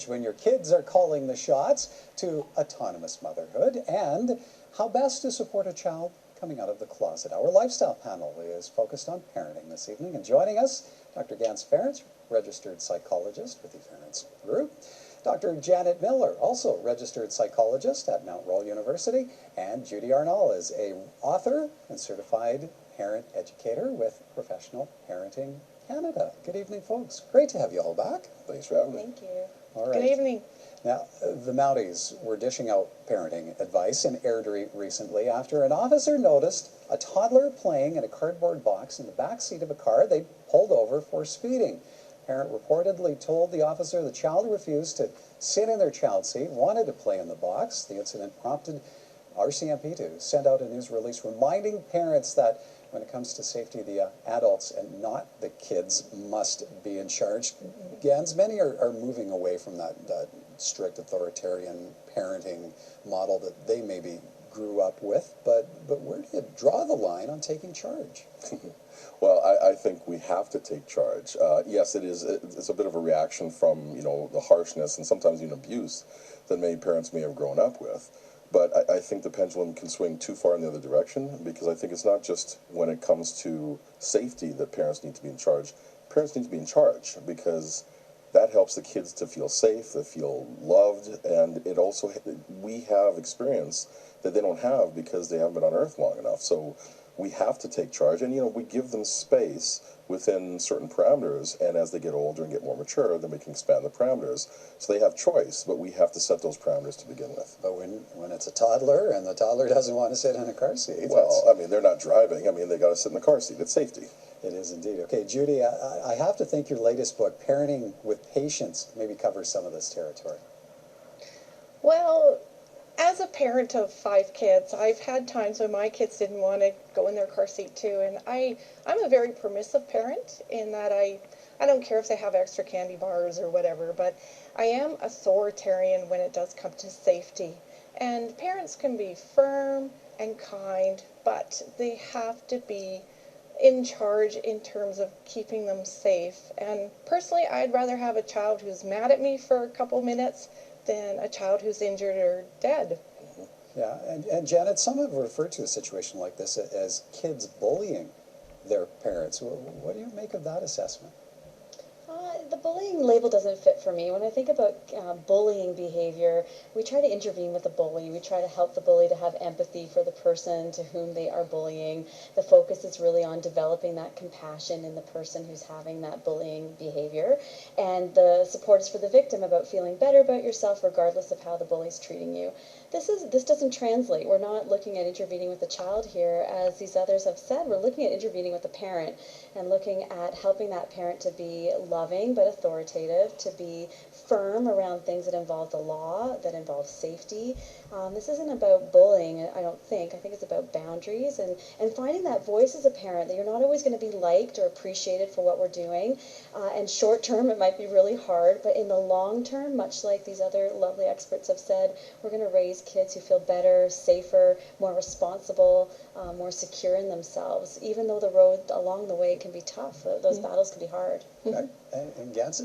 When your kids are calling the shots, to autonomous motherhood, and how best to support a child coming out of the closet. Our lifestyle panel is focused on parenting this evening, and joining us, Dr. Gans Ference, registered psychologist with the Ference Group, Dr. Janet Miller, also registered psychologist at Mount Royal University, and Judy Arnall is an author and certified parent educator with Professional Parenting Canada. Good evening, folks. Great to have you all back. Thanks for having me. Thank you. All right. Good evening. Now, the Mounties were dishing out parenting advice in Airdrie recently after an officer noticed a toddler playing in a cardboard box in the back seat of a car they pulled over for speeding. Parent reportedly told the officer the child refused to sit in their child seat, wanted to play in the box. The incident prompted RCMP to send out a news release reminding parents that when it comes to safety, the adults and not the kids must be in charge. Gans, many are moving away from that strict authoritarian parenting model that they maybe grew up with, but where do you draw the line on taking charge? Well, I think we have to take charge. Yes, it's a bit of a reaction from, the harshness and sometimes even abuse that many parents may have grown up with. But I think the pendulum can swing too far in the other direction, because I think it's not just when it comes to safety that parents need to be in charge. Parents need to be in charge because that helps the kids to feel safe, to feel loved, and it also, we have experience that they don't have because they haven't been on earth long enough. So we have to take charge, and we give them space within certain parameters, and as they get older and get more mature, then we can expand the parameters. So they have choice, but we have to set those parameters to begin with. But when it's a toddler and the toddler doesn't want to sit in a car seat, well, they're not driving. They got to sit in the car seat. It's safety. It is indeed. Okay, Judy, I have to think your latest book, Parenting with Patience, maybe covers some of this territory. Well, as a parent of 5 kids, I've had times when my kids didn't want to go in their car seat too, and I'm a very permissive parent in that I don't care if they have extra candy bars or whatever, but I am authoritarian when it does come to safety. And parents can be firm and kind, but they have to be in charge in terms of keeping them safe. And personally, I'd rather have a child who's mad at me for a couple minutes than a child who's injured or dead. Yeah, and Janet, some have referred to a situation like this as kids bullying their parents. What do you make of that assessment? The bullying label doesn't fit for me. When I think about bullying behavior, we try to intervene with the bully. We try to help the bully to have empathy for the person to whom they are bullying. The focus is really on developing that compassion in the person who's having that bullying behavior. And the support is for the victim about feeling better about yourself regardless of how the bully's treating you. This doesn't translate. We're not looking at intervening with the child here. As these others have said, we're looking at intervening with the parent and looking at helping that parent to be loving but authoritative, to be firm around things that involve the law, that involve safety. This isn't about bullying, I don't think. I think it's about boundaries and finding that voice as a parent, that you're not always going to be liked or appreciated for what we're doing. And short term, it might be really hard, but in the long term, much like these other lovely experts have said, we're going to raise kids who feel better, safer, more responsible, more secure in themselves, even though the road along the way can be tough. Those battles can be hard. And Gans,